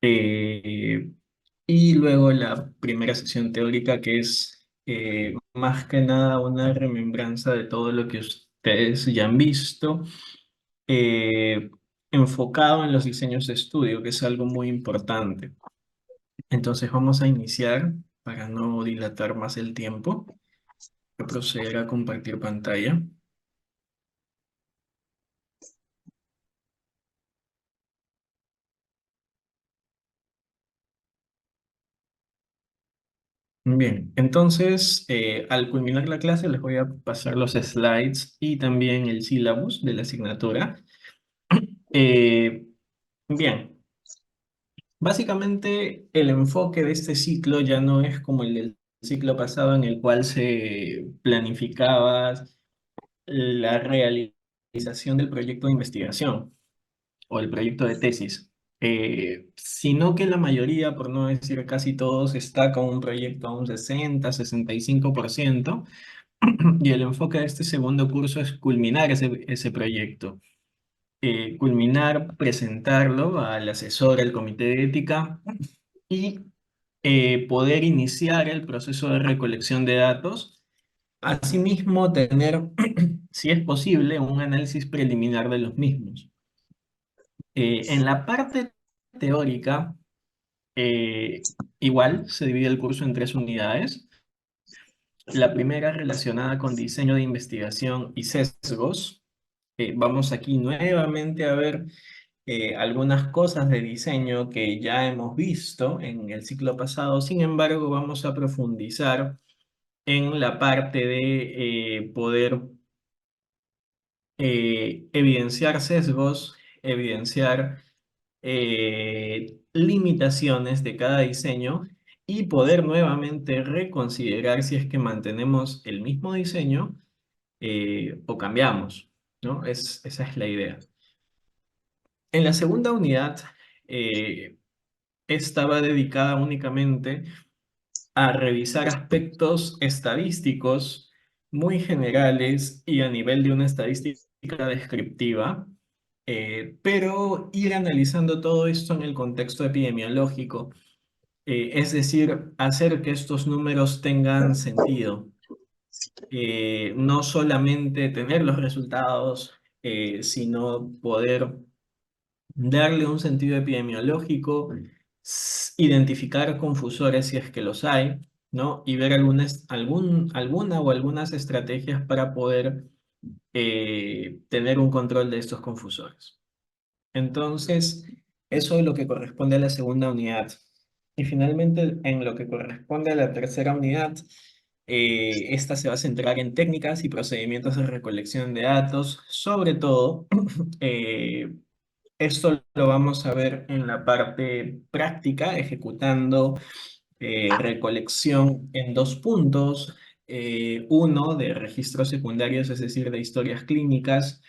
eh, y luego la primera sesión teórica que es más que nada una remembranza de todo lo que ustedes ya han visto, eh, enfocado en los diseños de estudio, que es algo muy importante. Entonces vamos a iniciar para no dilatar más el tiempo. Voy a proceder a compartir pantalla. Bien, entonces al culminar la clase les voy a pasar los slides y también el syllabus de la asignatura. Eh, bien, básicamente el enfoque de este ciclo ya no es como el del ciclo pasado en el cual se planificaba la realización del proyecto de investigación o el proyecto de tesis, sino que la mayoría, por no decir casi todos, está con un proyecto a un 60-65%. Y el enfoque de este segundo curso es culminar ese proyecto. Culminar, presentarlo al asesor, al comité de ética y poder iniciar el proceso de recolección de datos. Asimismo, tener, si es posible, un análisis preliminar de los mismos. En la parte teórica, eh, igual se divide el curso en tres unidades. La primera relacionada con diseño de investigación y sesgos. Vamos aquí nuevamente a ver algunas cosas de diseño que ya hemos visto en el ciclo pasado. Sin embargo, vamos a profundizar en la parte de poder evidenciar sesgos, evidenciar limitaciones de cada diseño y poder nuevamente reconsiderar si es que mantenemos el mismo diseño o cambiamos, ¿no? Esa es la idea. En la segunda unidad, eh, estaba dedicada únicamente a revisar aspectos estadísticos muy generales y a nivel de una estadística descriptiva, pero ir analizando todo esto en el contexto epidemiológico, es decir, hacer que estos números tengan sentido, no solamente tener los resultados, sino poder darle un sentido epidemiológico, identificar confusores si es que los hay, ¿no? Y ver alguna o algunas estrategias para poder tener un control de estos confusores. Entonces, eso es lo que corresponde a la segunda unidad. Y finalmente, en lo que corresponde a la tercera unidad, esta se va a centrar en técnicas y procedimientos de recolección de datos, sobre todo eh, esto lo vamos a ver en la parte práctica, ejecutando recolección en dos puntos. Uno de registros secundarios, es decir, de historias clínicas,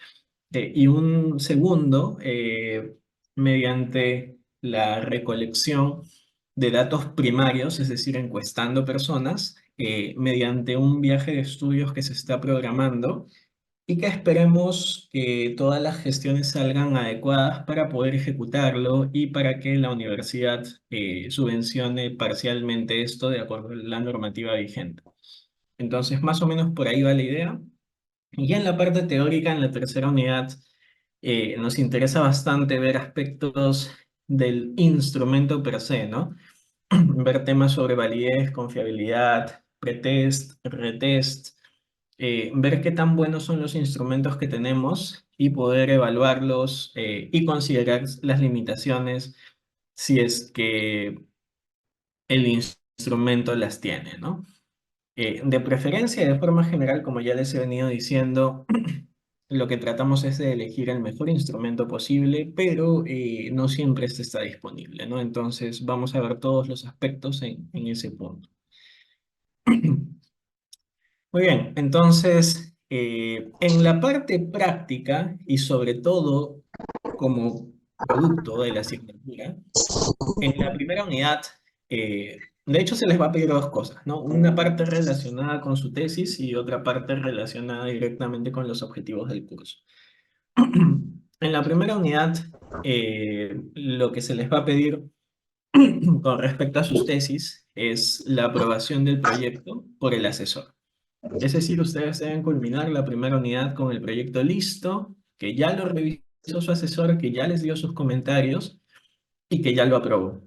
y un segundo mediante la recolección de datos primarios, es decir, encuestando personas, mediante un viaje de estudios que se está programando y que esperemos que todas las gestiones salgan adecuadas para poder ejecutarlo y para que la universidad subvencione parcialmente esto de acuerdo a la normativa vigente. Entonces, más o menos por ahí va la idea. Y ya en la parte teórica, en la tercera unidad, nos interesa bastante ver aspectos del instrumento per se, ¿no? Ver temas sobre validez, confiabilidad, pretest, retest, ver qué tan buenos son los instrumentos que tenemos y poder evaluarlos y considerar las limitaciones si es que el instrumento las tiene, ¿no? De preferencia y de forma general, como ya les he venido diciendo, lo que tratamos es de elegir el mejor instrumento posible, pero no siempre este está disponible, ¿no? Entonces vamos a ver todos los aspectos en ese punto. Muy bien, entonces, en la parte práctica y sobre todo como producto de la asignatura, en la primera unidad, de hecho se les va a pedir dos cosas, ¿no? Una parte relacionada con su tesis y otra parte relacionada directamente con los objetivos del curso. En la primera unidad, lo que se les va a pedir con respecto a sus tesis es la aprobación del proyecto por el asesor. Es decir, ustedes deben culminar la primera unidad con el proyecto listo, que ya lo revisó su asesor, que ya les dio sus comentarios y que ya lo aprobó.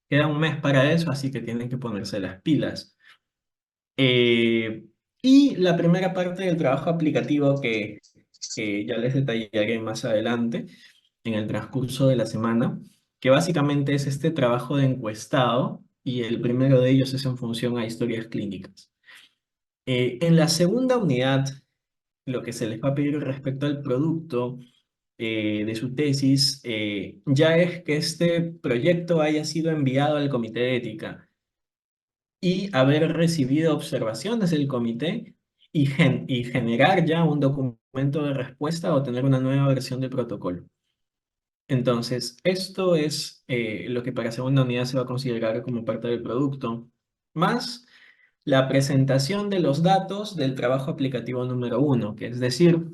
Queda un mes para eso, así que tienen que ponerse las pilas. Eh, y la primera parte del trabajo aplicativo que ya les detallaré más adelante en el transcurso de la semana, que básicamente es este trabajo de encuestado y el primero de ellos es en función a historias clínicas. En la segunda unidad, lo que se les va a pedir respecto al producto de su tesis ya es que este proyecto haya sido enviado al comité de ética y haber recibido observaciones del comité y generar ya un documento de respuesta o tener una nueva versión del protocolo. Entonces, esto es lo que para segunda unidad se va a considerar como parte del producto, más la presentación de los datos del trabajo aplicativo número uno, que es decir,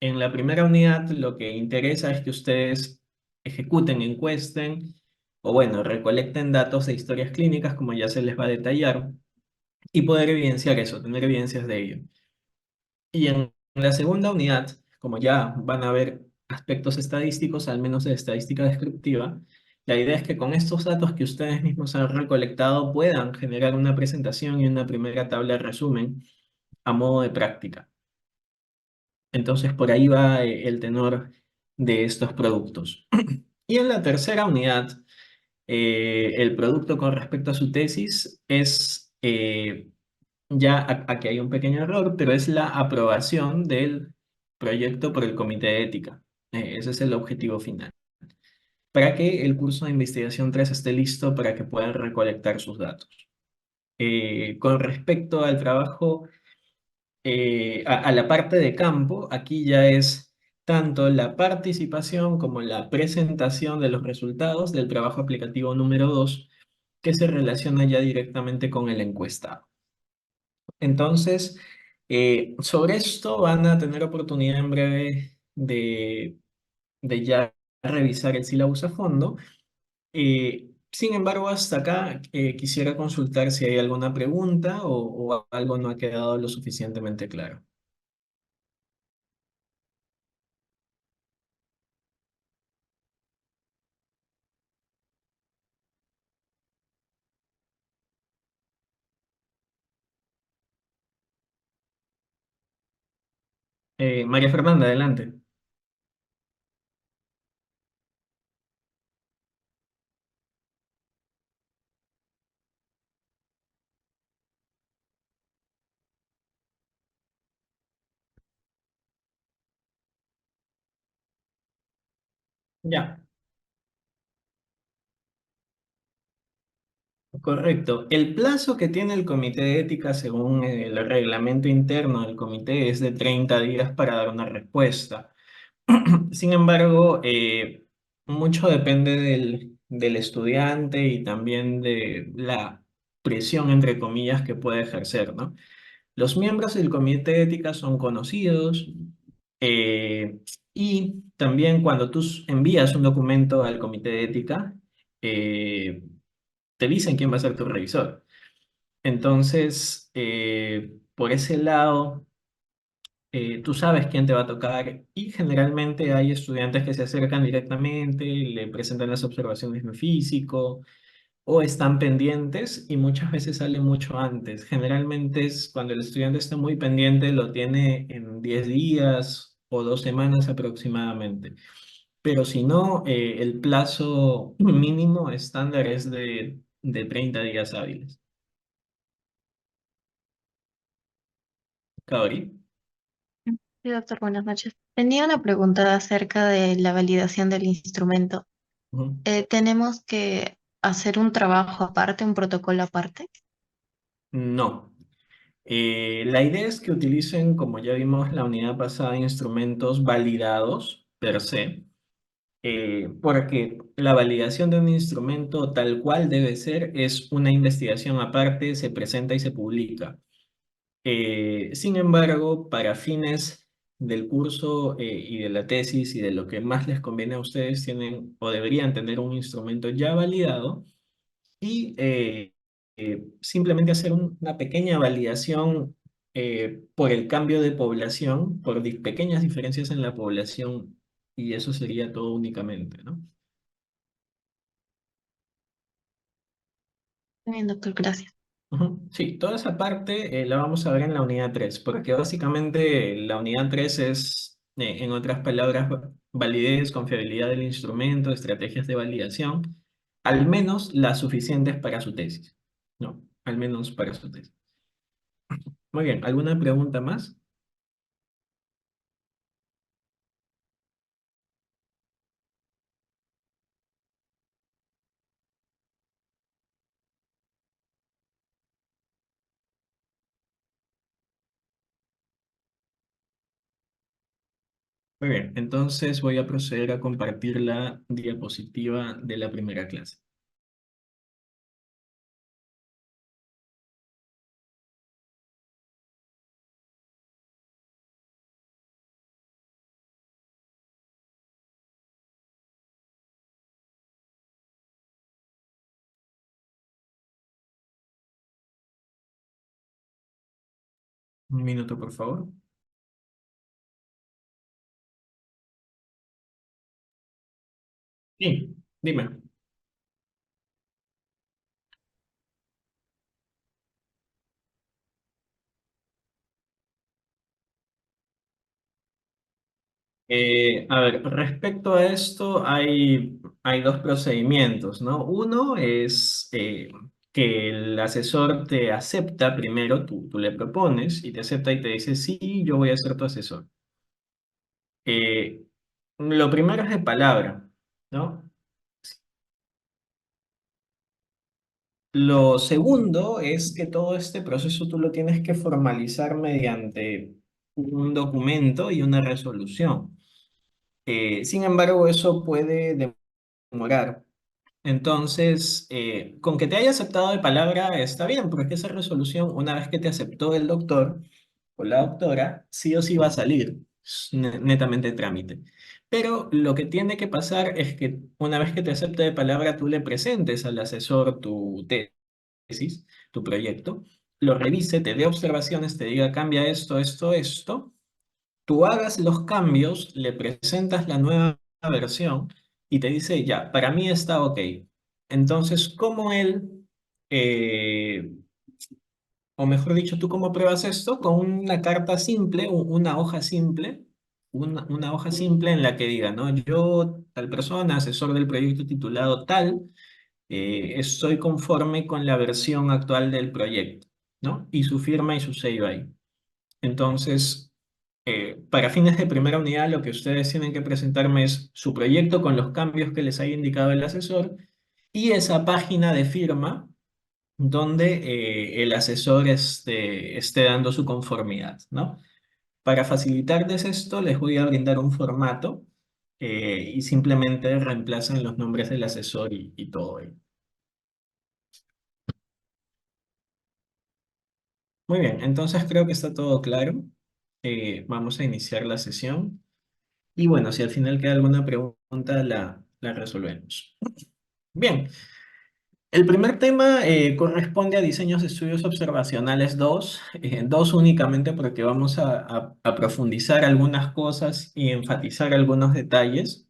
en la primera unidad lo que interesa es que ustedes ejecuten, encuesten o bueno, recolecten datos de historias clínicas, como ya se les va a detallar, y poder evidenciar eso, tener evidencias de ello. Y en la segunda unidad, como ya van a ver aspectos estadísticos, al menos de estadística descriptiva, la idea es que con estos datos que ustedes mismos han recolectado puedan generar una presentación y una primera tabla de resumen a modo de práctica. Entonces, por ahí va el tenor de estos productos. Y en la tercera unidad, el producto con respecto a su tesis es ya aquí hay un pequeño error, pero es la aprobación del proyecto por el comité de ética. Ese es el objetivo final. Para que el curso de investigación 3 esté listo para que puedan recolectar sus datos. Con respecto al trabajo, a la parte de campo, aquí ya es tanto la participación como la presentación de los resultados del trabajo aplicativo número 2 que se relaciona ya directamente con el encuestado. Entonces, sobre esto van a tener oportunidad en breve de ya revisar el sílabus a fondo. Sin embargo, hasta acá quisiera consultar si hay alguna pregunta o algo no ha quedado lo suficientemente claro. María Fernanda, adelante. Ya, correcto. El plazo que tiene el comité de ética según el reglamento interno del comité es de 30 días para dar una respuesta. Sin embargo, mucho depende del estudiante y también de la presión, entre comillas, que puede ejercer, ¿no? Los miembros del comité de ética son conocidos eh, y también cuando tú envías un documento al comité de ética, eh, te dicen quién va a ser tu revisor. Entonces, por ese lado tú sabes quién te va a tocar y generalmente hay estudiantes que se acercan directamente, le presentan las observaciones en físico o están pendientes y muchas veces sale mucho antes. Generalmente es cuando el estudiante está muy pendiente, lo tiene en 10 días o 2 semanas aproximadamente. Pero si no, el plazo mínimo estándar es de 30 días hábiles. Kaori. Sí, doctor, buenas noches. Tenía una pregunta acerca de la validación del instrumento. Ujú. ¿Tenemos que hacer un trabajo aparte, un protocolo aparte? No. La idea es que utilicen, como ya vimos la unidad pasada, instrumentos validados per se, porque la validación de un instrumento tal cual debe ser es una investigación aparte, se presenta y se publica. Sin embargo, para fines del curso y de la tesis y de lo que más les conviene a ustedes, tienen o deberían tener un instrumento ya validado y simplemente hacer una pequeña validación por el cambio de población, por pequeñas diferencias en la población, y eso sería todo únicamente, ¿no? Muy bien, doctor, gracias. Ujú. Sí, toda esa parte la vamos a ver en la unidad 3 porque básicamente la unidad 3 es, en otras palabras, validez, confiabilidad del instrumento, estrategias de validación, al menos las suficientes para su tesis, ¿no? Al menos para su tesis. Muy bien, ¿alguna pregunta más? Muy bien, entonces voy a proceder a compartir la diapositiva de la primera clase. Un minuto, por favor. Sí, dime. A ver, respecto a esto, hay dos procedimientos, ¿no? Uno es que el asesor te acepta primero, tú le propones y te acepta y te dice, sí, yo voy a ser tu asesor. Eh, lo primero es de palabra, ¿no? Lo segundo es que todo este proceso tú lo tienes que formalizar mediante un documento y una resolución. Sin embargo, eso puede demorar. Entonces, con que te haya aceptado de palabra está bien, porque esa resolución, una vez que te aceptó el doctor o la doctora, sí o sí va a salir, es netamente trámite. Pero lo que tiene que pasar es que una vez que te acepte de palabra, tú le presentes al asesor tu tesis, tu proyecto, lo revise, te dé observaciones, te diga cambia esto, esto, esto, tú hagas los cambios, le presentas la nueva versión y te dice, ya, para mí está ok. Entonces, ¿cómo él, eh, o mejor dicho, tú cómo pruebas esto? Con una carta simple, una hoja simple, una hoja simple en la que diga, ¿no? Yo, tal persona, asesor del proyecto titulado tal, estoy conforme con la versión actual del proyecto, ¿no? Y su firma y su sello ahí. Entonces, para fines de primera unidad, lo que ustedes tienen que presentarme es su proyecto con los cambios que les haya indicado el asesor y esa página de firma donde el asesor esté dando su conformidad, ¿no? Para facilitarles esto, les voy a brindar un formato y simplemente reemplazan los nombres del asesor y todo ello. Muy bien, entonces creo que está todo claro. Vamos a iniciar la sesión. Y bueno, si al final queda alguna pregunta, la resolvemos. Bien, el primer tema corresponde a diseños de estudios observacionales 2, 2 únicamente porque vamos a profundizar algunas cosas y enfatizar algunos detalles.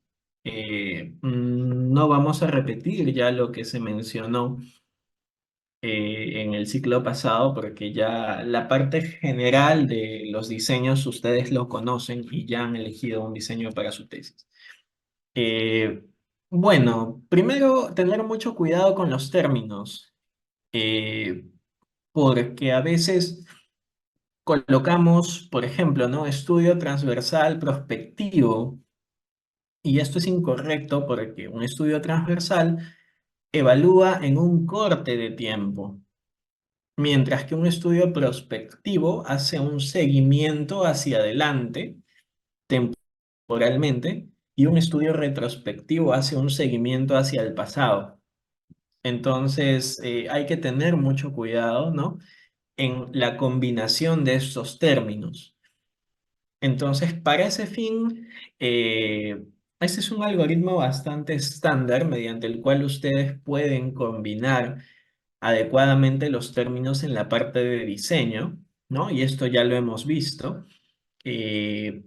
No vamos a repetir ya lo que se mencionó en el ciclo pasado porque ya la parte general de los diseños ustedes lo conocen y ya han elegido un diseño para su tesis. Eh, bueno, primero tener mucho cuidado con los términos, eh, porque a veces colocamos, por ejemplo, ¿no? Estudio transversal prospectivo, y esto es incorrecto porque un estudio transversal evalúa en un corte de tiempo, mientras que un estudio prospectivo hace un seguimiento hacia adelante temporalmente, y un estudio retrospectivo hace un seguimiento hacia el pasado. Entonces, hay que tener mucho cuidado, ¿no? En la combinación de estos términos. Entonces, para ese fin, ese es un algoritmo bastante estándar mediante el cual ustedes pueden combinar adecuadamente los términos en la parte de diseño, ¿no? Y esto ya lo hemos visto. eh,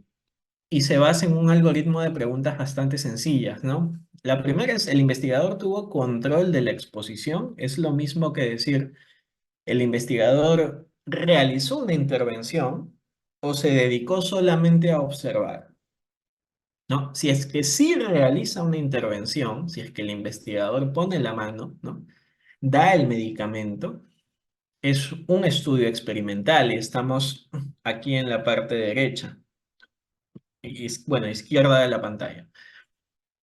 y se basa en un algoritmo de preguntas bastante sencillas, ¿no? La primera es, ¿el investigador tuvo control de la exposición? Es lo mismo que decir, ¿el investigador realizó una intervención o se dedicó solamente a observar? ¿No? Si es que sí realiza una intervención, si es que el investigador pone la mano, ¿no? Da el medicamento, es un estudio experimental y estamos aquí en la parte derecha, bueno, izquierda de la pantalla.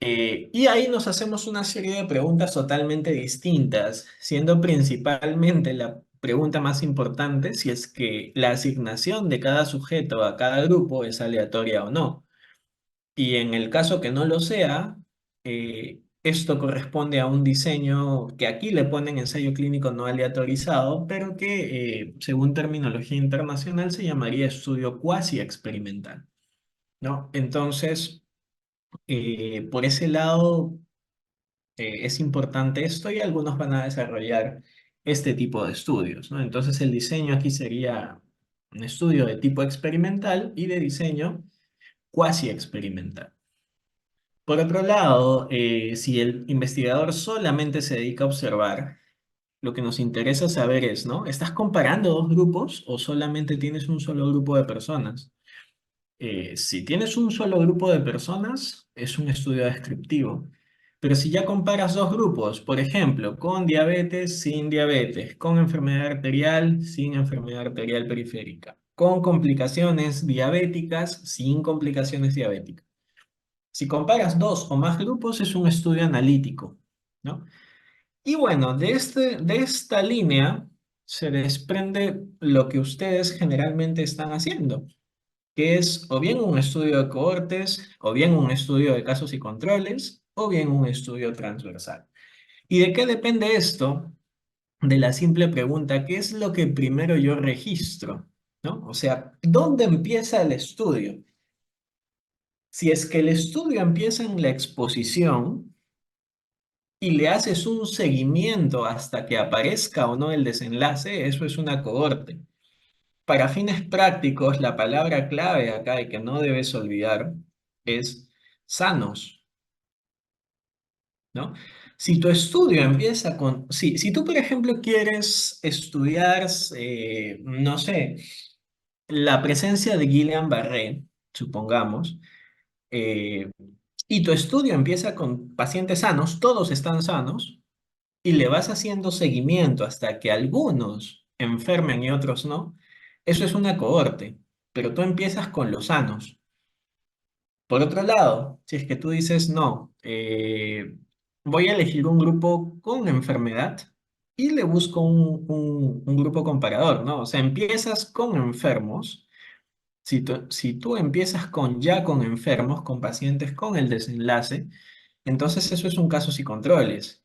Y ahí nos hacemos una serie de preguntas totalmente distintas, siendo principalmente la pregunta más importante si es que la asignación de cada sujeto a cada grupo es aleatoria o no. Y en el caso que no lo sea, esto corresponde a un diseño que aquí le ponen ensayo clínico no aleatorizado, pero que según terminología internacional se llamaría estudio cuasi experimental, ¿no? Entonces, por ese lado, es importante esto y algunos van a desarrollar este tipo de estudios, ¿no? Entonces, el diseño aquí sería un estudio de tipo experimental y de diseño cuasi experimental. Por otro lado, si el investigador solamente se dedica a observar, lo que nos interesa saber es, ¿no? ¿Estás comparando dos grupos o solamente tienes un solo grupo de personas? Si tienes un solo grupo de personas, es un estudio descriptivo. Pero si ya comparas dos grupos, por ejemplo, con diabetes, sin diabetes, con enfermedad arterial, sin enfermedad arterial periférica, con complicaciones diabéticas, sin complicaciones diabéticas. Si comparas dos o más grupos, es un estudio analítico, ¿no? Y bueno, de esta línea se desprende lo que ustedes generalmente están haciendo, que es o bien un estudio de cohortes, o bien un estudio de casos y controles, o bien un estudio transversal. ¿Y de qué depende esto? De la simple pregunta, ¿qué es lo que primero yo registro? ¿No? O sea, ¿dónde empieza el estudio? Si es que el estudio empieza en la exposición, y le haces un seguimiento hasta que aparezca o no el desenlace, eso es una cohorte. Para fines prácticos, la palabra clave acá y que no debes olvidar es sanos, ¿no? Si tu estudio empieza con, si tú, por ejemplo, quieres estudiar, no sé, la presencia de Guillain-Barré, supongamos, eh, y tu estudio empieza con pacientes sanos, todos están sanos, y le vas haciendo seguimiento hasta que algunos enfermen y otros no, eso es una cohorte, pero tú empiezas con los sanos. Por otro lado, si es que tú dices, no, voy a elegir un grupo con enfermedad y le busco un grupo comparador, ¿no? O sea, empiezas con enfermos. Si tú empiezas ya con enfermos, con pacientes con el desenlace, entonces eso es un casos y controles.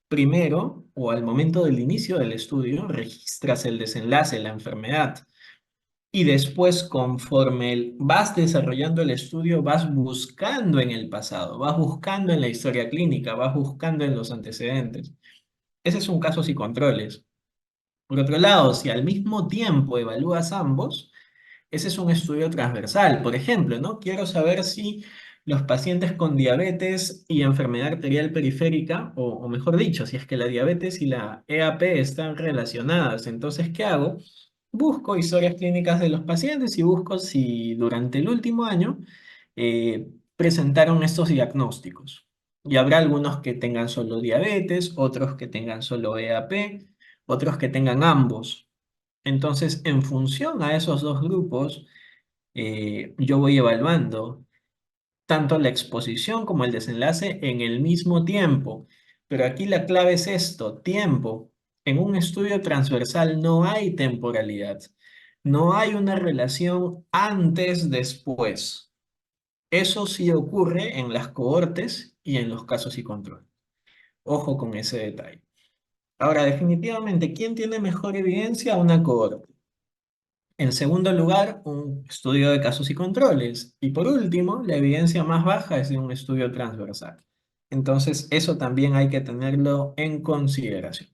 Primero, o al momento del inicio del estudio, registras el desenlace, la enfermedad, y después, conforme vas desarrollando el estudio, vas buscando en el pasado, vas buscando en la historia clínica, vas buscando en los antecedentes. Ese es un casos y controles. Por otro lado, si al mismo tiempo evalúas ambos, ese es un estudio transversal. Por ejemplo, ¿no? Quiero saber si los pacientes con diabetes y enfermedad arterial periférica, o mejor dicho, si es que la diabetes y la EAP están relacionadas. Entonces, ¿qué hago? Busco historias clínicas de los pacientes y busco si durante el último año presentaron estos diagnósticos. Y habrá algunos que tengan solo diabetes, otros que tengan solo EAP, otros que tengan ambos. Entonces, en función a esos dos grupos, yo voy evaluando tanto la exposición como el desenlace en el mismo tiempo. Pero aquí la clave es esto, tiempo. En un estudio transversal no hay temporalidad. No hay una relación antes-después. Eso sí ocurre en las cohortes y en los casos y control. Ojo con ese detalle. Ahora, definitivamente, ¿quién tiene mejor evidencia? Una cohorte. En segundo lugar, un estudio de casos y controles. Y por último, la evidencia más baja es de un estudio transversal. Entonces, eso también hay que tenerlo en consideración.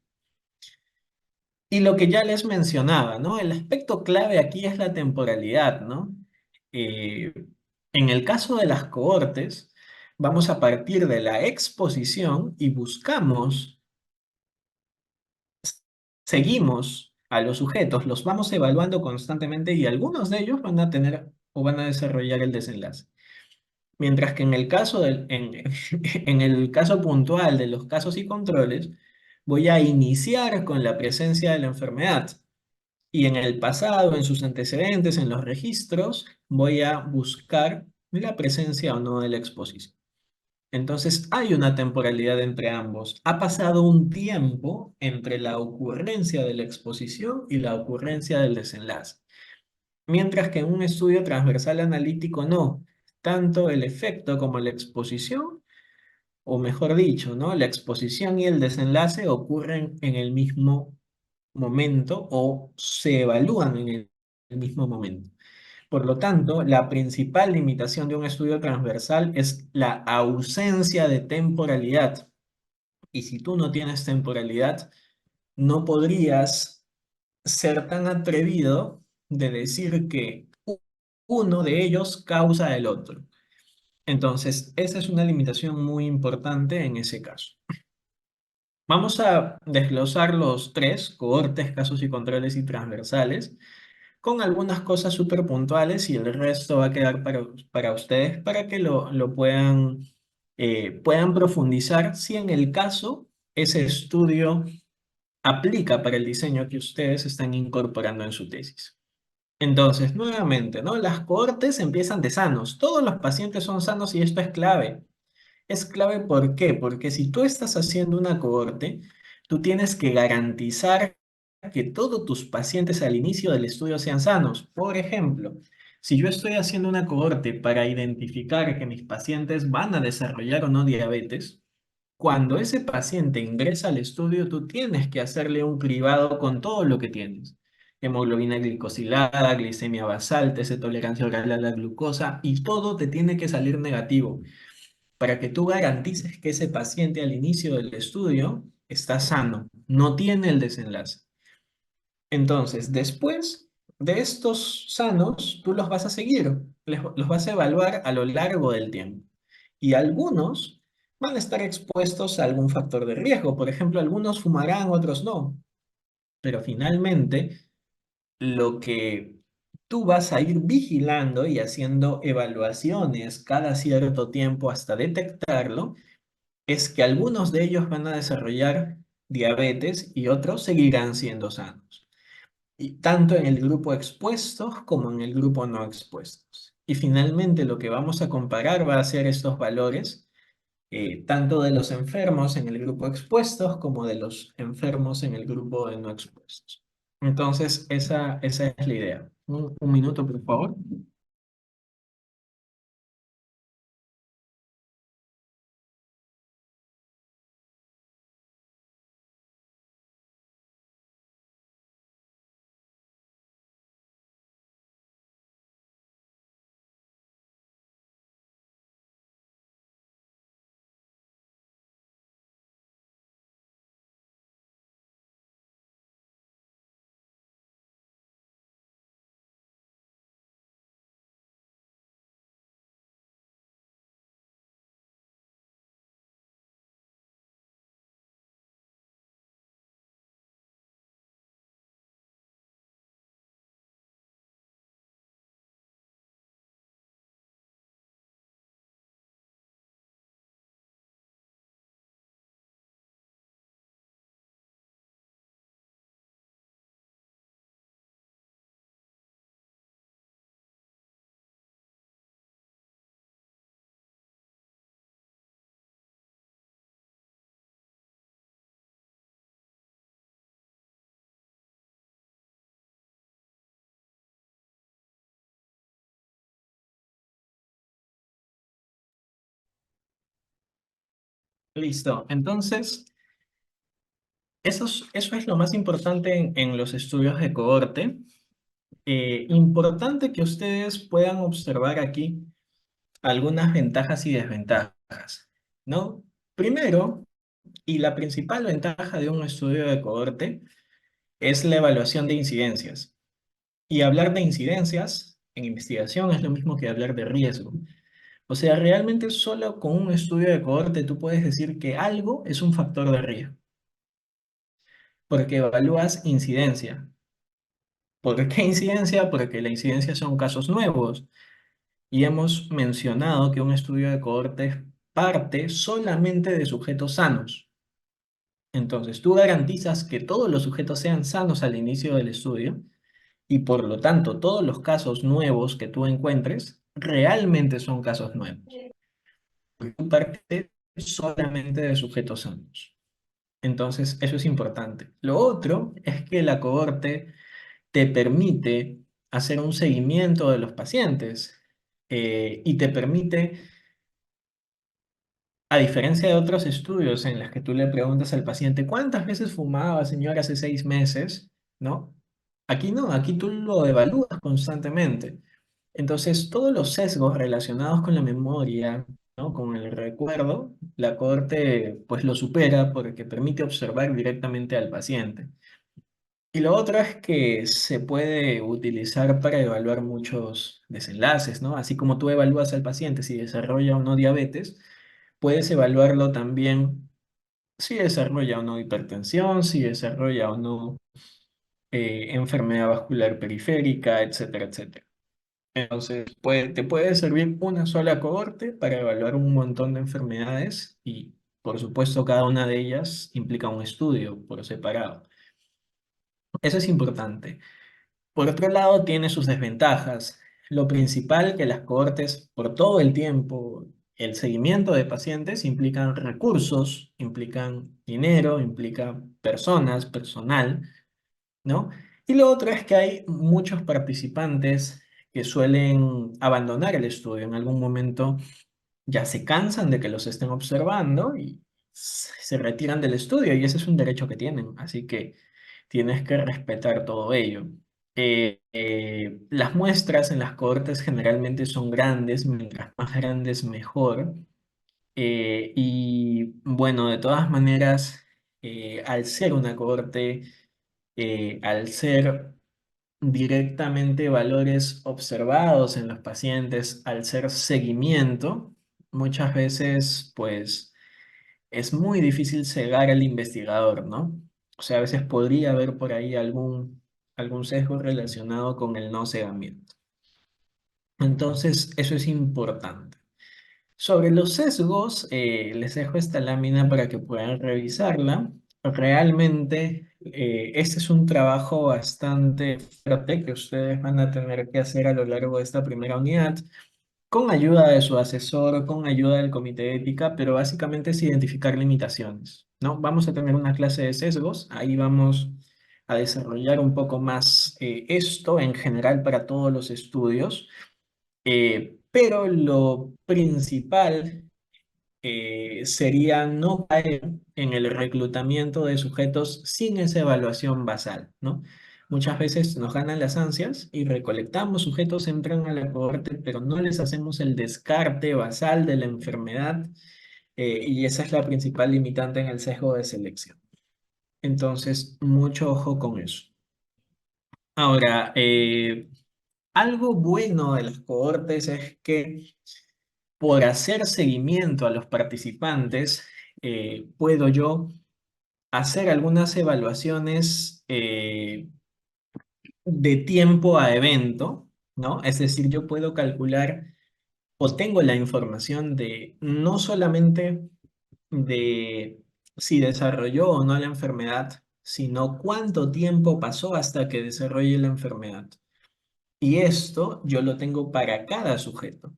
Y lo que ya les mencionaba, ¿no? El aspecto clave aquí es la temporalidad, ¿no? Eh, en el caso de las cohortes, vamos a partir de la exposición y buscamos, seguimos a los sujetos, los vamos evaluando constantemente y algunos de ellos van a tener o van a desarrollar el desenlace. Mientras que en el caso en el caso puntual de los casos y controles, voy a iniciar con la presencia de la enfermedad. Y en el pasado, en sus antecedentes, en los registros, voy a buscar la presencia o no de la exposición. Entonces, hay una temporalidad entre ambos. Ha pasado un tiempo entre la ocurrencia de la exposición y la ocurrencia del desenlace. Mientras que en un estudio transversal analítico no. Tanto el efecto como la exposición, o mejor dicho, ¿no? La exposición y el desenlace ocurren en el mismo momento o se evalúan en el mismo momento. Por lo tanto, la principal limitación de un estudio transversal es la ausencia de temporalidad. Y si tú no tienes temporalidad, no podrías ser tan atrevido de decir que uno de ellos causa el otro. Entonces, esa es una limitación muy importante en ese caso. Vamos a desglosar los tres, cohortes, casos y controles y transversales, con algunas cosas súper puntuales y el resto va a quedar para ustedes para que lo puedan profundizar si en el caso ese estudio aplica para el diseño que ustedes están incorporando en su tesis. Entonces, nuevamente, ¿no? Las cohortes empiezan de sanos. Todos los pacientes son sanos y esto es clave. Es clave, ¿por qué? Porque si tú estás haciendo una cohorte, tú tienes que garantizar que todos tus pacientes al inicio del estudio sean sanos. Por ejemplo, si yo estoy haciendo una cohorte para identificar que mis pacientes van a desarrollar o no diabetes, cuando ese paciente ingresa al estudio, tú tienes que hacerle un cribado con todo lo que tienes. Hemoglobina glicosilada, glicemia basal, test de tolerancia oral a la glucosa, y todo te tiene que salir negativo para que tú garantices que ese paciente al inicio del estudio está sano, no tiene el desenlace. Entonces, después de estos sanos, tú los vas a seguir, los vas a evaluar a lo largo del tiempo. Y algunos van a estar expuestos a algún factor de riesgo. Por ejemplo, algunos fumarán, otros no. Pero finalmente, lo que tú vas a ir vigilando y haciendo evaluaciones cada cierto tiempo hasta detectarlo es que algunos de ellos van a desarrollar diabetes y otros seguirán siendo sanos, y tanto en el grupo expuestos como en el grupo no expuestos. Y finalmente lo que vamos a comparar va a ser estos valores, tanto de los enfermos en el grupo expuestos como de los enfermos en el grupo de no expuestos. Entonces, esa es la idea. Un minuto, por favor. Listo. Entonces, eso es lo más importante en los estudios de cohorte. Importante que ustedes puedan observar aquí algunas ventajas y desventajas, ¿no? Primero, y la principal ventaja de un estudio de cohorte es la evaluación de incidencias. Y hablar de incidencias en investigación es lo mismo que hablar de riesgo. O sea, realmente solo con un estudio de cohorte tú puedes decir que algo es un factor de riesgo, porque evalúas incidencia. ¿Por qué incidencia? Porque la incidencia son casos nuevos. Y hemos mencionado que un estudio de cohortes parte solamente de sujetos sanos. Entonces, tú garantizas que todos los sujetos sean sanos al inicio del estudio y por lo tanto todos los casos nuevos que tú encuentres realmente son casos nuevos. Tú partes solamente de sujetos sanos. Entonces, eso es importante. Lo otro es que la cohorte te permite hacer un seguimiento de los pacientes y te permite, a diferencia de otros estudios en los que tú le preguntas al paciente, ¿cuántas veces fumaba, señor, hace 6 meses? ¿No? Aquí no, aquí tú lo evalúas constantemente. Entonces, todos los sesgos relacionados con la memoria, ¿no? Con el recuerdo, la corte pues lo supera porque permite observar directamente al paciente. Y lo otro es que se puede utilizar para evaluar muchos desenlaces, ¿no? Así como tú evalúas al paciente si desarrolla o no diabetes, puedes evaluarlo también si desarrolla o no hipertensión, si desarrolla o no enfermedad vascular periférica, etcétera, etcétera. Entonces, te puede servir una sola cohorte para evaluar un montón de enfermedades y, por supuesto, cada una de ellas implica un estudio por separado. Eso es importante. Por otro lado, tiene sus desventajas. Lo principal que las cohortes, por todo el tiempo, el seguimiento de pacientes implican recursos, implican dinero, implican personas, personal, ¿no? Y lo otro es que hay muchos participantes que suelen abandonar el estudio en algún momento, ya se cansan de que los estén observando y se retiran del estudio y ese es un derecho que tienen, así que tienes que respetar todo ello. Las muestras en las cohortes generalmente son grandes, mientras más grandes mejor. Y bueno, de todas maneras, al ser una cohorte, al ser directamente valores observados en los pacientes, al ser seguimiento, muchas veces pues es muy difícil cegar al investigador, ¿no? O sea, a veces podría haber por ahí algún sesgo relacionado con el no cegamiento. Entonces, eso es importante. Sobre los sesgos, les dejo esta lámina para que puedan revisarla. Realmente, este es un trabajo bastante fuerte que ustedes van a tener que hacer a lo largo de esta primera unidad, con ayuda de su asesor, con ayuda del comité de ética, pero básicamente es identificar limitaciones, ¿no? Vamos a tener una clase de sesgos, ahí vamos a desarrollar un poco más esto en general para todos los estudios. Pero lo principal sería no caer en el reclutamiento de sujetos sin esa evaluación basal, ¿no? Muchas veces nos ganan las ansias y recolectamos sujetos, entran a la cohorte, pero no les hacemos el descarte basal de la enfermedad y esa es la principal limitante en el sesgo de selección. Entonces, mucho ojo con eso. Ahora, algo bueno de las cohortes es que por hacer seguimiento a los participantes, puedo yo hacer algunas evaluaciones de tiempo a evento, ¿no? Es decir, yo puedo calcular o tengo la información de no solamente de si desarrolló o no la enfermedad, sino cuánto tiempo pasó hasta que desarrolle la enfermedad. Y esto yo lo tengo para cada sujeto.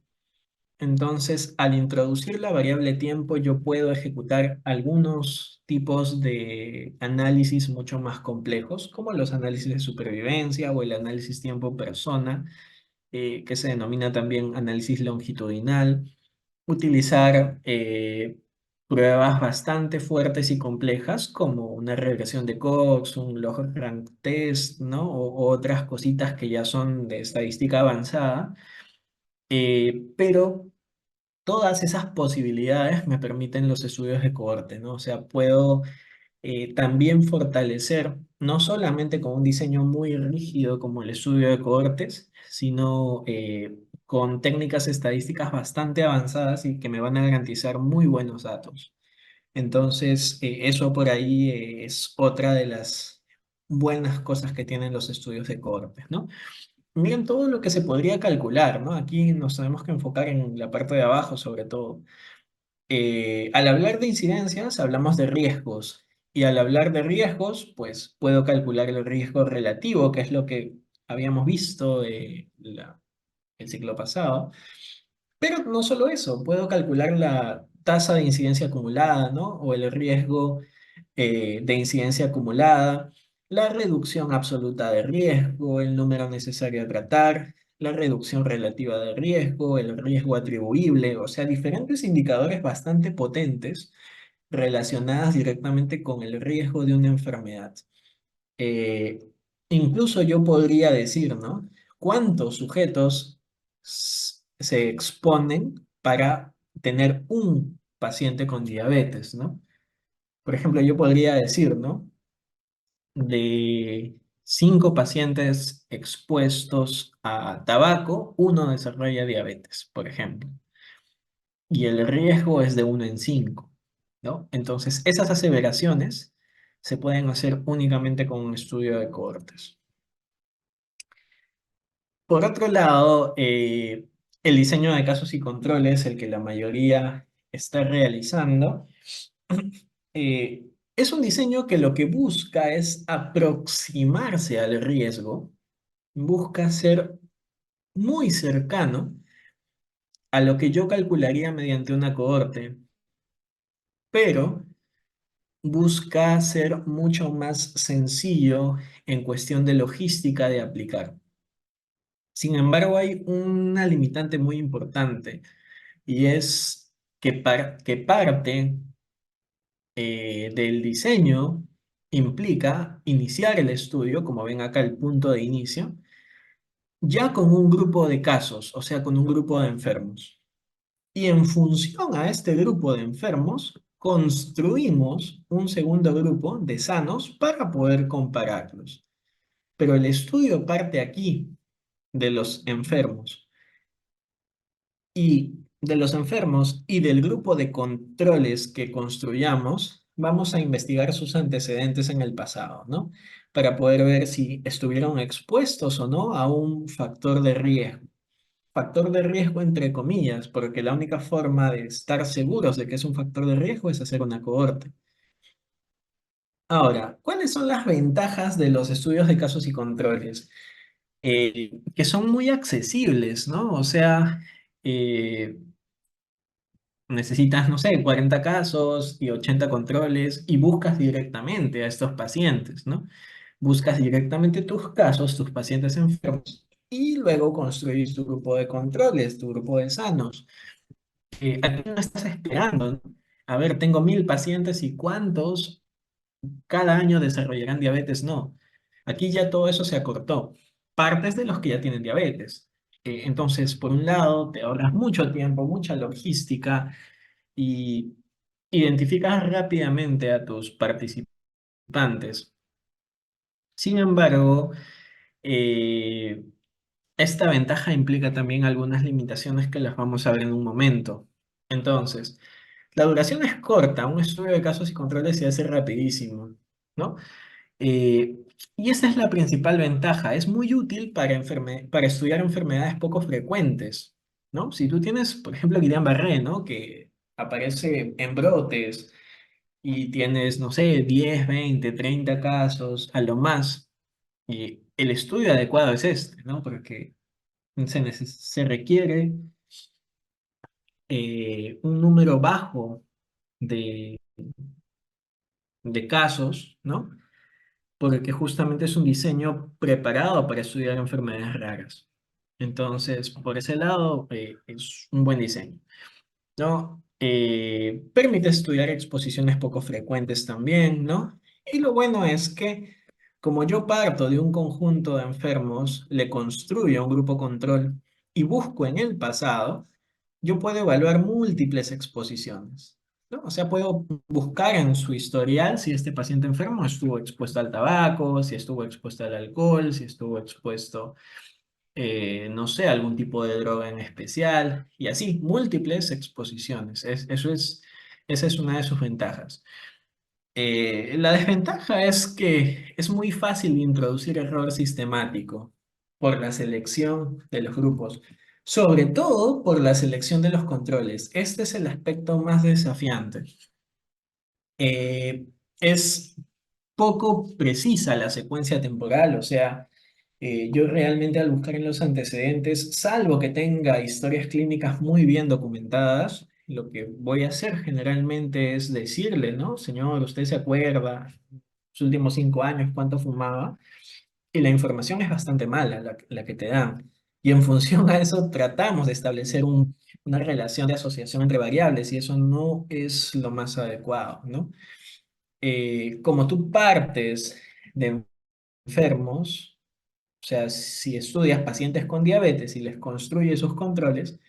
Entonces, al introducir la variable tiempo, yo puedo ejecutar algunos tipos de análisis mucho más complejos, como los análisis de supervivencia o el análisis tiempo persona, que se denomina también análisis longitudinal. Utilizar pruebas bastante fuertes y complejas como una regresión de Cox, un log rank test, ¿no? O otras cositas que ya son de estadística avanzada. Pero todas esas posibilidades me permiten los estudios de cohorte, ¿no? O sea, puedo también fortalecer, no solamente con un diseño muy rígido como el estudio de cohortes, sino con técnicas estadísticas bastante avanzadas y que me van a garantizar muy buenos datos. Entonces, eso por ahí es otra de las buenas cosas que tienen los estudios de cohortes, ¿no? Miren todo lo que se podría calcular, ¿no? Aquí nos tenemos que enfocar en la parte de abajo, sobre todo. Al hablar de incidencias, hablamos de riesgos. Y al hablar de riesgos, pues puedo calcular el riesgo relativo, que es lo que habíamos visto el ciclo pasado. Pero no solo eso, puedo calcular la tasa de incidencia acumulada, ¿no? O el riesgo de incidencia acumulada, la reducción absoluta de riesgo, el número necesario de tratar, la reducción relativa de riesgo, el riesgo atribuible, o sea, diferentes indicadores bastante potentes relacionadas directamente con el riesgo de una enfermedad. Eh, Incluso yo podría decir, ¿no? ¿Cuántos sujetos se exponen para tener un paciente con diabetes, ¿no? Por ejemplo, yo podría decir, ¿no? De 5 pacientes expuestos a tabaco, uno desarrolla diabetes, por ejemplo, y el riesgo es de 1 en 5, ¿no? Entonces, esas aseveraciones se pueden hacer únicamente con un estudio de cohortes. Por otro lado, el diseño de casos y controles, el que la mayoría está realizando, es un diseño que lo que busca es aproximarse al riesgo, busca ser muy cercano a lo que yo calcularía mediante una cohorte, pero busca ser mucho más sencillo en cuestión de logística de aplicar. Sin embargo, hay una limitante muy importante y es que parte del diseño implica iniciar el estudio, como ven acá el punto de inicio, ya con un grupo de casos, o sea, con un grupo de enfermos. Y en función a este grupo de enfermos, construimos un segundo grupo de sanos para poder compararlos. Pero el estudio parte aquí de los enfermos y del grupo de controles que construyamos, vamos a investigar sus antecedentes en el pasado, ¿no? Para poder ver si estuvieron expuestos o no a un factor de riesgo. Factor de riesgo entre comillas, porque la única forma de estar seguros de que es un factor de riesgo es hacer una cohorte. Ahora, ¿cuáles son las ventajas de los estudios de casos y controles? Que son muy accesibles, ¿no? O sea, eh, necesitas, no sé, 40 casos y 80 controles y buscas directamente a estos pacientes, ¿no? Buscas directamente tus casos, tus pacientes enfermos y luego construís tu grupo de controles, tu grupo de sanos. Aquí no estás esperando, ¿no? A ver, tengo 1.000 pacientes y ¿cuántos cada año desarrollarán diabetes? No. Aquí ya todo eso se acortó. Partes de los que ya tienen diabetes. Entonces, por un lado, te ahorras mucho tiempo, mucha logística y identificas rápidamente a tus participantes. Sin embargo, eh, esta ventaja implica también algunas limitaciones que las vamos a ver en un momento. Entonces, la duración es corta, un estudio de casos y controles se hace rapidísimo, ¿no? Eh, y esa es la principal ventaja. Es muy útil para estudiar enfermedades poco frecuentes, ¿no? Si tú tienes, por ejemplo, Guillain-Barré, ¿no? Que aparece en brotes y tienes, no sé, 10, 20, 30 casos a lo más, y el estudio adecuado es este, ¿no? Porque se requiere un número bajo de, de casos, ¿no? Porque justamente es un diseño preparado para estudiar enfermedades raras. Entonces, por ese lado, es un buen diseño, ¿no? Permite estudiar exposiciones poco frecuentes también, ¿no? Y lo bueno es que como yo parto de un conjunto de enfermos, le construyo un grupo control y busco en el pasado, yo puedo evaluar múltiples exposiciones, ¿no? O sea, puedo buscar en su historial si este paciente enfermo estuvo expuesto al tabaco, si estuvo expuesto al alcohol, si estuvo expuesto no sé, algún tipo de droga en especial, y así, múltiples exposiciones. Esa es una de sus ventajas. La desventaja es que es muy fácil introducir error sistemático por la selección de los grupos, sobre todo por la selección de los controles. Este es el aspecto más desafiante. Eh, es poco precisa la secuencia temporal, o sea, yo realmente al buscar en los antecedentes, salvo que tenga historias clínicas muy bien documentadas, lo que voy a hacer generalmente es decirle, ¿no? Señor, ¿usted se acuerda los últimos 5 años cuánto fumaba? Y la información es bastante mala, la que te dan. Y en función a eso tratamos de establecer una relación de asociación entre variables y eso no es lo más adecuado, ¿no? Como tú partes de enfermos, o sea, si estudias pacientes con diabetes y les construyes sus controles,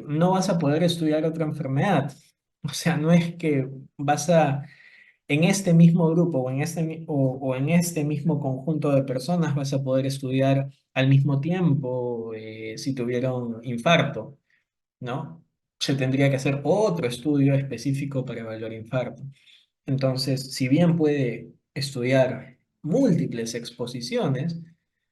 no vas a poder estudiar otra enfermedad. O sea, no es que vas a, en este mismo grupo o en este mismo conjunto de personas vas a poder estudiar al mismo tiempo si tuvieron infarto, ¿no? Se tendría que hacer otro estudio específico para evaluar infarto. Entonces, si bien puede estudiar múltiples exposiciones,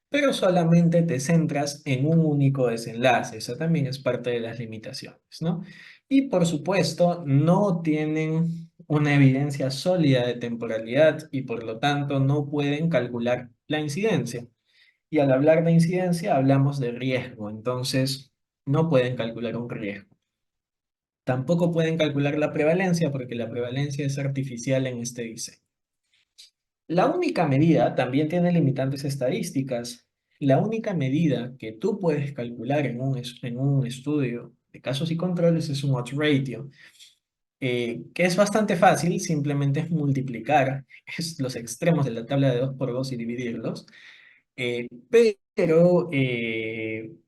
pero solamente te centras en un único desenlace. Esa también es parte de las limitaciones, ¿no? Y por supuesto, no tienen una evidencia sólida de temporalidad y por lo tanto no pueden calcular la incidencia. Y al hablar de incidencia, hablamos de riesgo. Entonces, no pueden calcular un riesgo. Tampoco pueden calcular la prevalencia porque la prevalencia es artificial en este diseño. La única medida también tiene limitantes estadísticas. La única medida que tú puedes calcular en un estudio de casos y controles es un odds ratio, que es bastante fácil, simplemente es multiplicar los extremos de la tabla de 2 por 2 y dividirlos. Pero en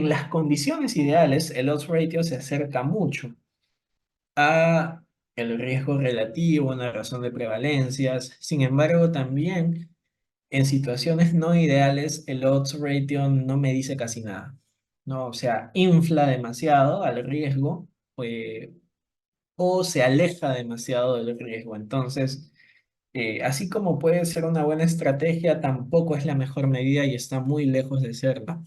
las condiciones ideales, el odds ratio se acerca mucho a el riesgo relativo, una razón de prevalencias. Sin embargo, también en situaciones no ideales, el odds ratio no me dice casi nada, ¿no? O sea, infla demasiado al riesgo eh, o se aleja demasiado del riesgo. Entonces, así como puede ser una buena estrategia, tampoco es la mejor medida y está muy lejos de serlo.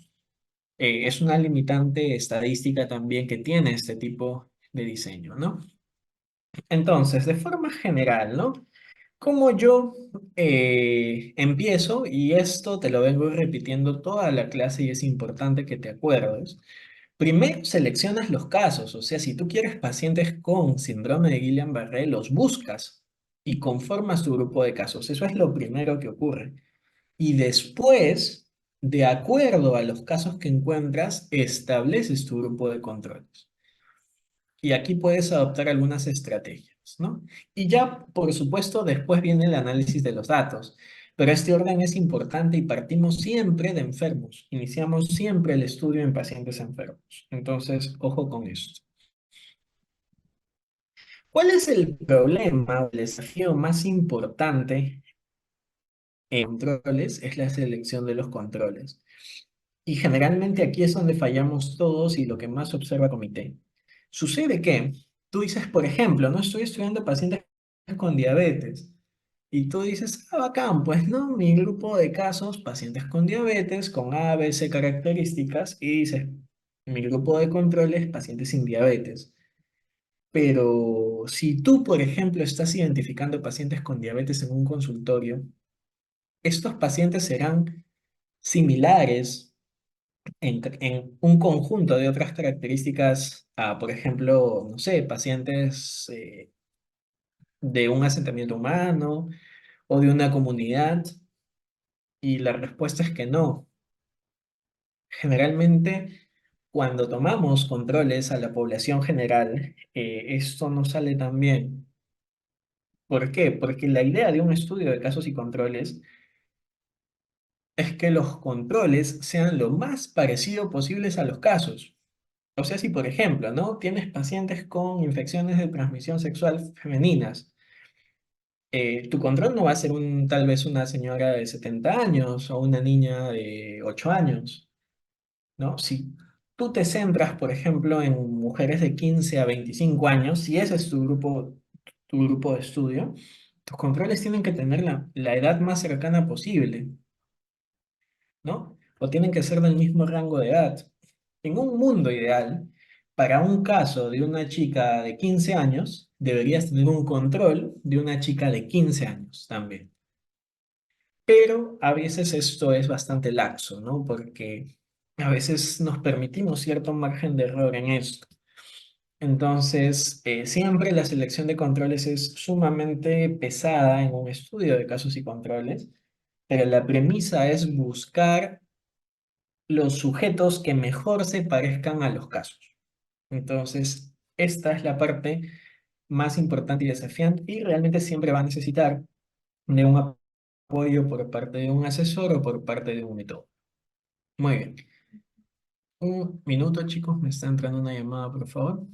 Es una limitante estadística también que tiene este tipo de diseño, ¿no? Entonces, de forma general, ¿no? Como yo empiezo, y esto te lo vengo repitiendo toda la clase y es importante que te acuerdes, primero seleccionas los casos, o sea, si tú quieres pacientes con síndrome de Guillain-Barré, los buscas y conformas tu grupo de casos. Eso es lo primero que ocurre. Y después, de acuerdo a los casos que encuentras, estableces tu grupo de controles. Y aquí puedes adoptar algunas estrategias, ¿no? Y ya, por supuesto, después viene el análisis de los datos. Pero este orden es importante y partimos siempre de enfermos. Iniciamos siempre el estudio en pacientes enfermos. Entonces, ojo con esto. ¿Cuál es el problema o el desafío más importante en controles? Es la selección de los controles. Y generalmente aquí es donde fallamos todos y lo que más observa comité. Sucede que tú dices, por ejemplo, no estoy estudiando pacientes con diabetes. Y tú dices, ah, bacán, pues no, mi grupo de casos, pacientes con diabetes, con A, B, C características, y dices, mi grupo de controles, pacientes sin diabetes. Pero si tú, por ejemplo, estás identificando pacientes con diabetes en un consultorio, estos pacientes serán similares en un conjunto de otras características a, por ejemplo, no sé, pacientes de un asentamiento humano o de una comunidad? Y la respuesta es que no. Generalmente cuando tomamos controles a la población general, esto no sale tan bien. ¿Por qué? Porque la idea de un estudio de casos y controles es que los controles sean lo más parecido posibles a los casos. O sea, si por ejemplo, ¿no? Tienes pacientes con infecciones de transmisión sexual femeninas, tu control no va a ser tal vez una señora de 70 años o una niña de 8 años, ¿no? Si tú te centras, por ejemplo, en mujeres de 15 a 25 años, si ese es tu grupo de estudio, tus controles tienen que tener la edad más cercana posible, ¿no? O tienen que ser del mismo rango de edad. En un mundo ideal, para un caso de una chica de 15 años, deberías tener un control de una chica de 15 años también. Pero a veces esto es bastante laxo, ¿no? Porque a veces nos permitimos cierto margen de error en esto. Entonces, siempre la selección de controles es sumamente pesada en un estudio de casos y controles, pero la premisa es buscar los sujetos que mejor se parezcan a los casos. Entonces, esta es la parte más importante y desafiante y realmente siempre va a necesitar de un apoyo por parte de un asesor o por parte de un método. Muy bien. Un minuto, chicos, me está entrando una llamada, por favor.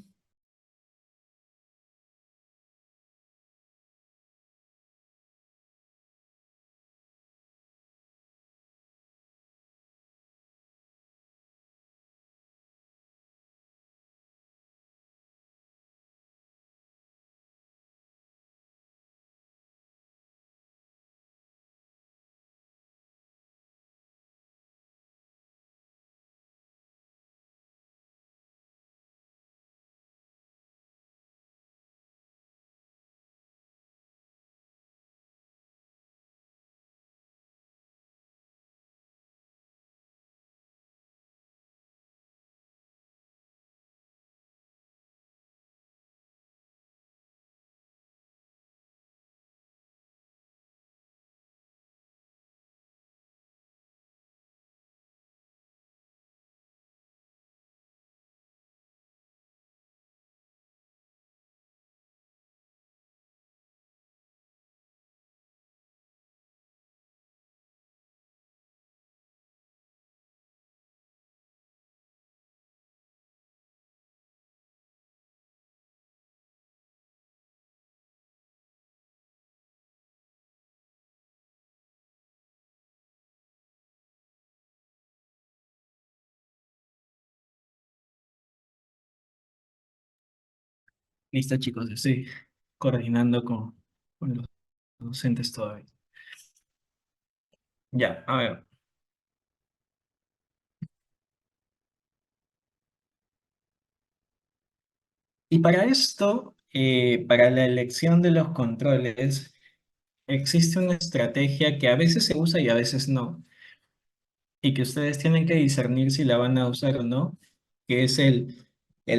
Listo, chicos, estoy coordinando con los docentes todavía. Ya, a ver. Y para esto, para la elección de los controles, existe una estrategia que a veces se usa y a veces no, y que ustedes tienen que discernir si la van a usar o no, que es el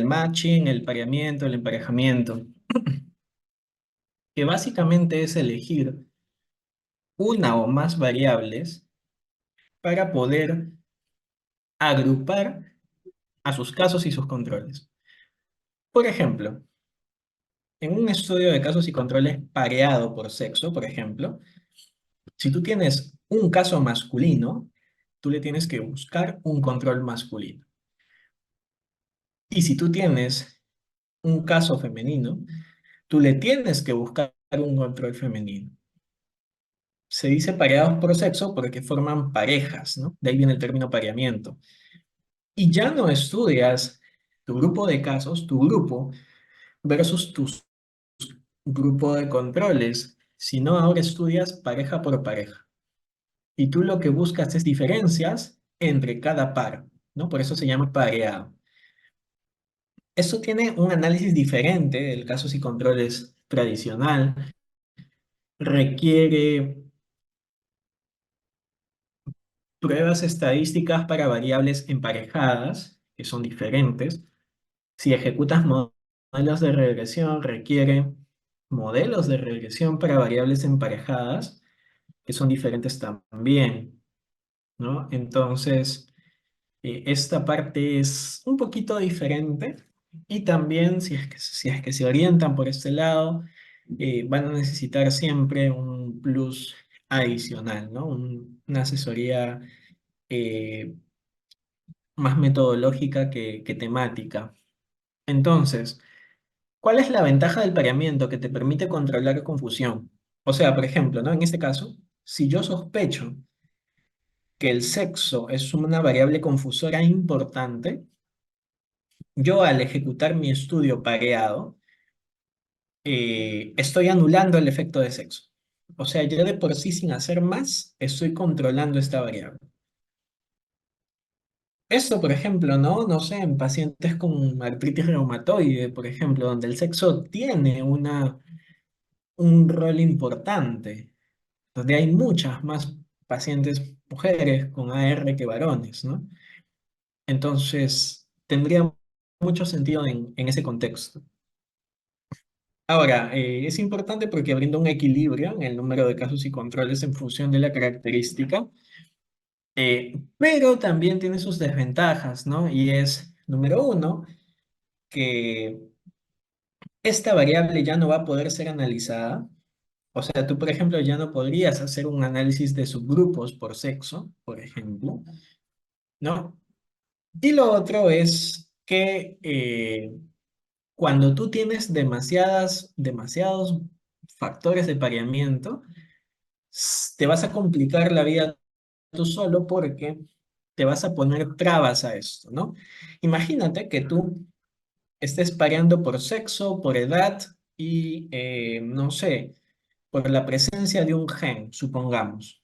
matching, el pareamiento, el emparejamiento, que básicamente es elegir una o más variables para poder agrupar a sus casos y sus controles. Por ejemplo, en un estudio de casos y controles pareado por sexo, por ejemplo, si tú tienes un caso masculino, tú le tienes que buscar un control masculino. Y si tú tienes un caso femenino, tú le tienes que buscar un control femenino. Se dice pareados por sexo porque forman parejas, ¿no? De ahí viene el término pareamiento. Y ya no estudias tu grupo de casos, tu grupo, versus tu grupo de controles, sino ahora estudias pareja por pareja. Y tú lo que buscas es diferencias entre cada par, ¿no? Por eso se llama pareado. Esto tiene un análisis diferente del casos y controles tradicional. Requiere pruebas estadísticas para variables emparejadas, que son diferentes. Si ejecutas modelos de regresión, requiere modelos de regresión para variables emparejadas, que son diferentes también, ¿no? Entonces, Esta parte es un poquito diferente y también si es que se orientan por este lado, van a necesitar siempre un plus adicional, ¿no? Una asesoría eh, más metodológica que temática. Entonces, ¿cuál es la ventaja del pareamiento que te permite controlar confusión? O sea, por ejemplo, ¿no? En este caso, si yo sospecho que el sexo es una variable confusora importante, yo al ejecutar mi estudio pareado, estoy anulando el efecto de sexo. O sea, yo de por sí sin hacer más, estoy controlando esta variable. Esto, por ejemplo, ¿no? No sé, en pacientes con artritis reumatoide, por ejemplo, donde el sexo tiene un rol importante, donde hay muchas más pacientes mujeres con AR que varones, ¿no? Entonces, tendría mucho sentido en ese contexto. Ahora, es importante porque brinda un equilibrio en el número de casos y controles en función de la característica, pero también tiene sus desventajas, ¿no? Y es, número uno, que esta variable ya no va a poder ser analizada. O sea, tú, por ejemplo, ya no podrías hacer un análisis de subgrupos por sexo, por ejemplo, ¿no? Y lo otro es que cuando tú tienes demasiados factores de pareamiento, te vas a complicar la vida tú solo porque te vas a poner trabas a esto, ¿no? Imagínate que tú estés pareando por sexo, por edad y, no sé, por la presencia de un gen, supongamos.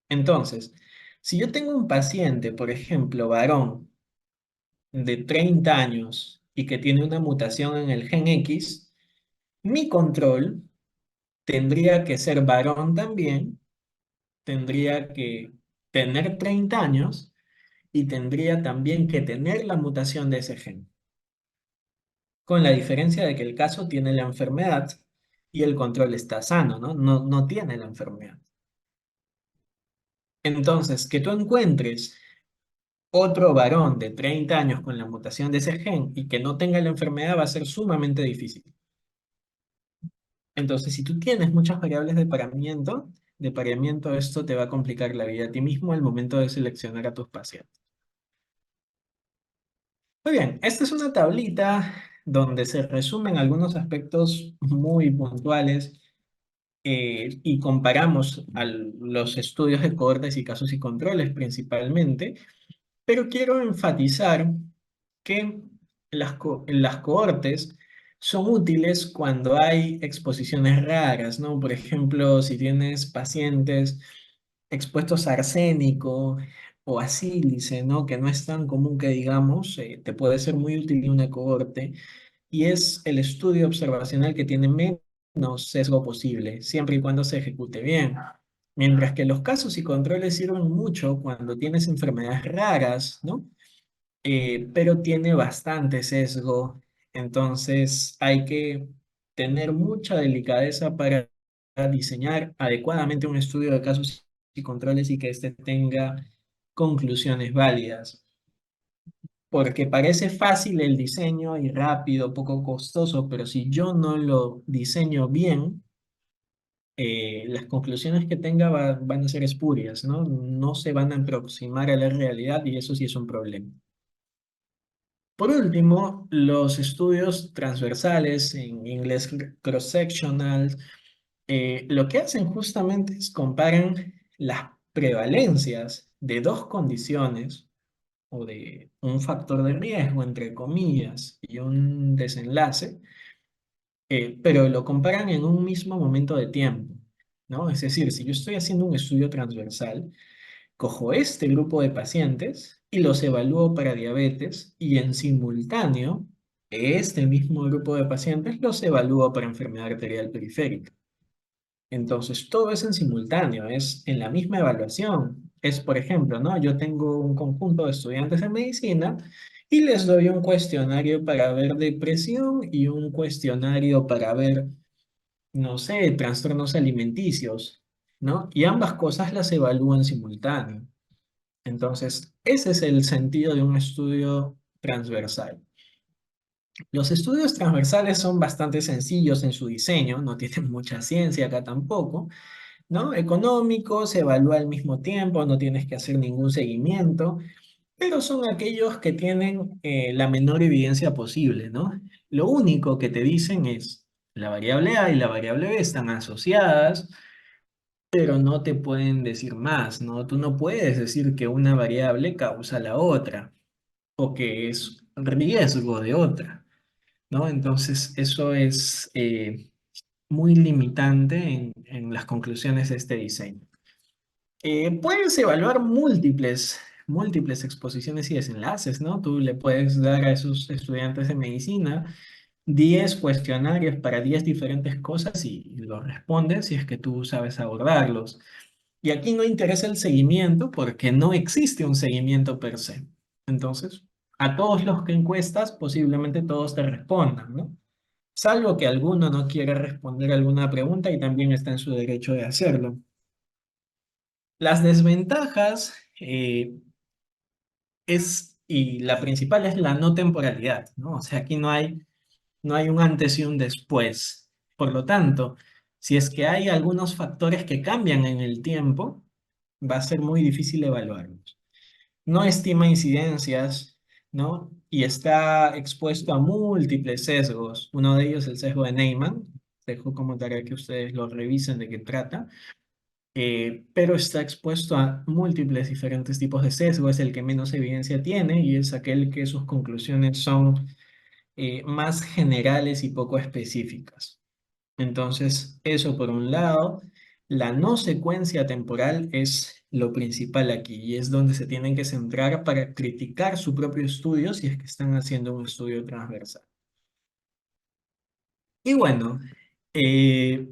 Entonces, si yo tengo un paciente, por ejemplo, varón de 30 años y que tiene una mutación en el gen X, mi control tendría que ser varón también, tendría que tener 30 años y tendría también que tener la mutación de ese gen, con la diferencia de que el caso tiene la enfermedad y el control está sano, ¿no? No tiene la enfermedad. Entonces, que tú encuentres otro varón de 30 años con la mutación de ese gen y que no tenga la enfermedad va a ser sumamente difícil. Entonces, si tú tienes muchas variables de pareamiento, esto te va a complicar la vida a ti mismo al momento de seleccionar a tus pacientes. Muy bien, esta es una tablita donde se resumen algunos aspectos muy puntuales y comparamos los estudios de cohortes y casos y controles principalmente, pero quiero enfatizar que las cohortes son útiles cuando hay exposiciones raras, ¿no? Por ejemplo, si tienes pacientes expuestos a arsénico o a sílice, ¿no? Que no es tan común que digamos, te puede ser muy útil una cohorte y es el estudio observacional que tiene menos sesgo posible, siempre y cuando se ejecute bien. Mientras que los casos y controles sirven mucho cuando tienes enfermedades raras, ¿no? Pero tiene bastante sesgo, entonces hay que tener mucha delicadeza para diseñar adecuadamente un estudio de casos y controles y que éste tenga conclusiones válidas. Porque parece fácil el diseño y rápido, poco costoso, pero si yo no lo diseño bien, las conclusiones que tenga van a ser espurias, ¿no? No se van a aproximar a la realidad y eso sí es un problema. Por último, los estudios transversales, en inglés cross-sectional, lo que hacen justamente es comparan las prevalencias de dos condiciones o de un factor de riesgo, entre comillas, y un desenlace, pero lo comparan en un mismo momento de tiempo, ¿no? Es decir, si yo estoy haciendo un estudio transversal, cojo este grupo de pacientes y los evalúo para diabetes y en simultáneo, este mismo grupo de pacientes los evalúo para enfermedad arterial periférica. Entonces, todo es en simultáneo, es en la misma evaluación. Es, por ejemplo, ¿no? Yo tengo un conjunto de estudiantes de medicina y les doy un cuestionario para ver depresión y un cuestionario para ver, no sé, trastornos alimenticios, ¿no? Y ambas cosas las evalúo en simultáneo. Entonces, ese es el sentido de un estudio transversal. Los estudios transversales son bastante sencillos en su diseño, no tienen mucha ciencia acá tampoco, ¿no? Económicos, se evalúa al mismo tiempo, no tienes que hacer ningún seguimiento, pero son aquellos que tienen la menor evidencia posible, ¿no? Lo único que te dicen es la variable A y la variable B están asociadas, pero no te pueden decir más, ¿no? Tú no puedes decir que una variable causa la otra o que es riesgo de otra, ¿no? Entonces, eso es muy limitante en las conclusiones de este diseño. Puedes evaluar múltiples exposiciones y desenlaces, ¿no? Tú le puedes dar a esos estudiantes de medicina 10 cuestionarios para 10 diferentes cosas y los respondes si es que tú sabes abordarlos. Y aquí no interesa el seguimiento porque no existe un seguimiento per se. Entonces, a todos los que encuestas, posiblemente todos te respondan, ¿no? Salvo que alguno no quiera responder alguna pregunta y también está en su derecho de hacerlo. Las desventajas y la principal es la no temporalidad, ¿no? O sea, aquí no hay un antes y un después. Por lo tanto, si es que hay algunos factores que cambian en el tiempo, va a ser muy difícil evaluarlos. No estima incidencias, ¿no? Y está expuesto a múltiples sesgos. Uno de ellos, el sesgo de Neyman. Dejo como tarea que ustedes lo revisen de qué trata. Pero está expuesto a múltiples diferentes tipos de sesgo. Es el que menos evidencia tiene y es aquel que sus conclusiones son más generales y poco específicas. Entonces, eso por un lado. La no secuencia temporal es lo principal aquí y es donde se tienen que centrar para criticar su propio estudio si es que están haciendo un estudio transversal. Y bueno, eh,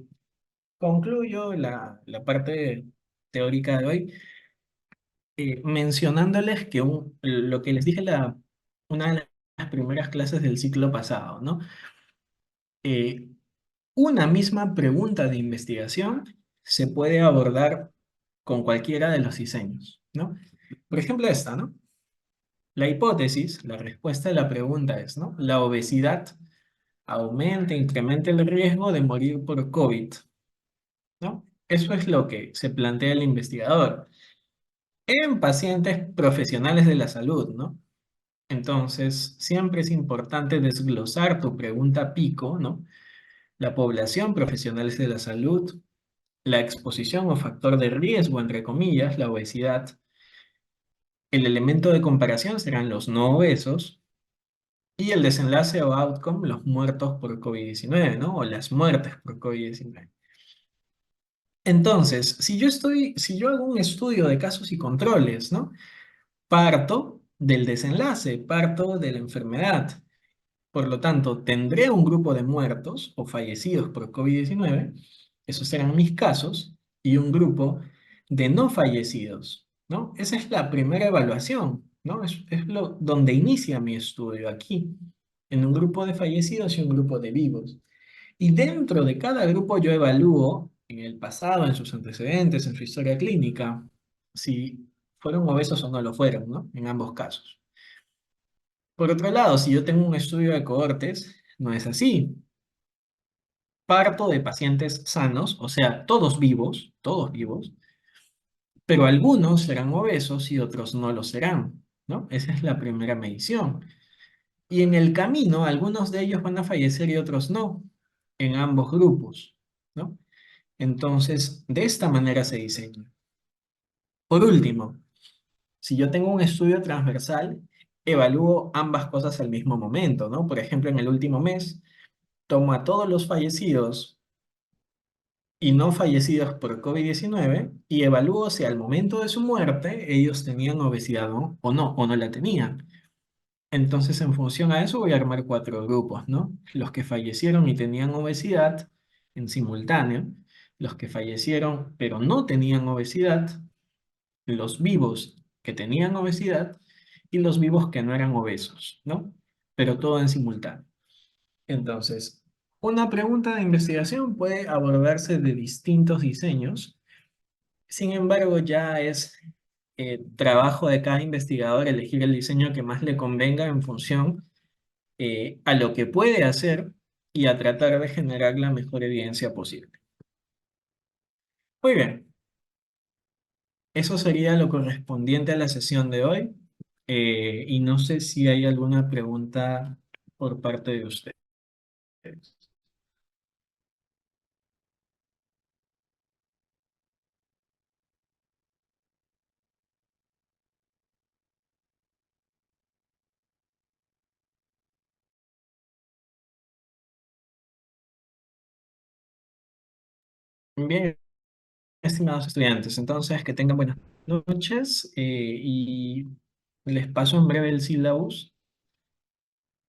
concluyo la parte teórica de hoy mencionándoles que lo que les dije una de las primeras clases del ciclo pasado, ¿no? Eh, una misma pregunta de investigación se puede abordar con cualquiera de los diseños, ¿no? Por ejemplo, esta, ¿no? La hipótesis, la respuesta de la pregunta es, ¿no? La obesidad aumenta, incrementa el riesgo de morir por COVID, ¿no? Eso es lo que se plantea el investigador en pacientes profesionales de la salud, ¿no? Entonces, siempre es importante desglosar tu pregunta pico, ¿no? La población profesionales de la salud, la exposición o factor de riesgo, entre comillas, la obesidad. El elemento de comparación serán los no obesos y el desenlace o outcome, los muertos por COVID-19, ¿no? O las muertes por COVID-19. Entonces, si yo hago un estudio de casos y controles, ¿no? Parto del desenlace, parto de la enfermedad. Por lo tanto, tendré un grupo de muertos o fallecidos por COVID-19, esos serán mis casos, y un grupo de no fallecidos, ¿no? Esa es la primera evaluación, ¿no? Es donde inicia mi estudio aquí, en un grupo de fallecidos y un grupo de vivos. Y dentro de cada grupo yo evalúo en el pasado, en sus antecedentes, en su historia clínica, si fueron obesos o no lo fueron, ¿no? En ambos casos. Por otro lado, si yo tengo un estudio de cohortes, no es así. Parto de pacientes sanos, o sea, todos vivos, pero algunos serán obesos y otros no lo serán, ¿no? Esa es la primera medición. Y en el camino, algunos de ellos van a fallecer y otros no, en ambos grupos, ¿no? Entonces, de esta manera se diseña. Por último, si yo tengo un estudio transversal, evalúo ambas cosas al mismo momento, ¿no? Por ejemplo, en el último mes, tomo a todos los fallecidos y no fallecidos por COVID-19 y evalúo si al momento de su muerte ellos tenían obesidad o no la tenían. Entonces, en función a eso, voy a armar cuatro grupos, ¿no? Los que fallecieron y tenían obesidad en simultáneo, los que fallecieron pero no tenían obesidad, los vivos que tenían obesidad y los vivos que no eran obesos, ¿no? Pero todo en simultáneo. Entonces, una pregunta de investigación puede abordarse de distintos diseños. Sin embargo, ya es trabajo de cada investigador elegir el diseño que más le convenga en función a lo que puede hacer y a tratar de generar la mejor evidencia posible. Muy bien, eso sería lo correspondiente a la sesión de hoy. Y no sé si hay alguna pregunta por parte de ustedes. Bien, estimados estudiantes, entonces que tengan buenas noches y les paso en breve el syllabus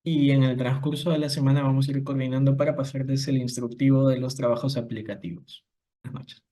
y en el transcurso de la semana vamos a ir coordinando para pasarles el instructivo de los trabajos aplicativos. Buenas noches.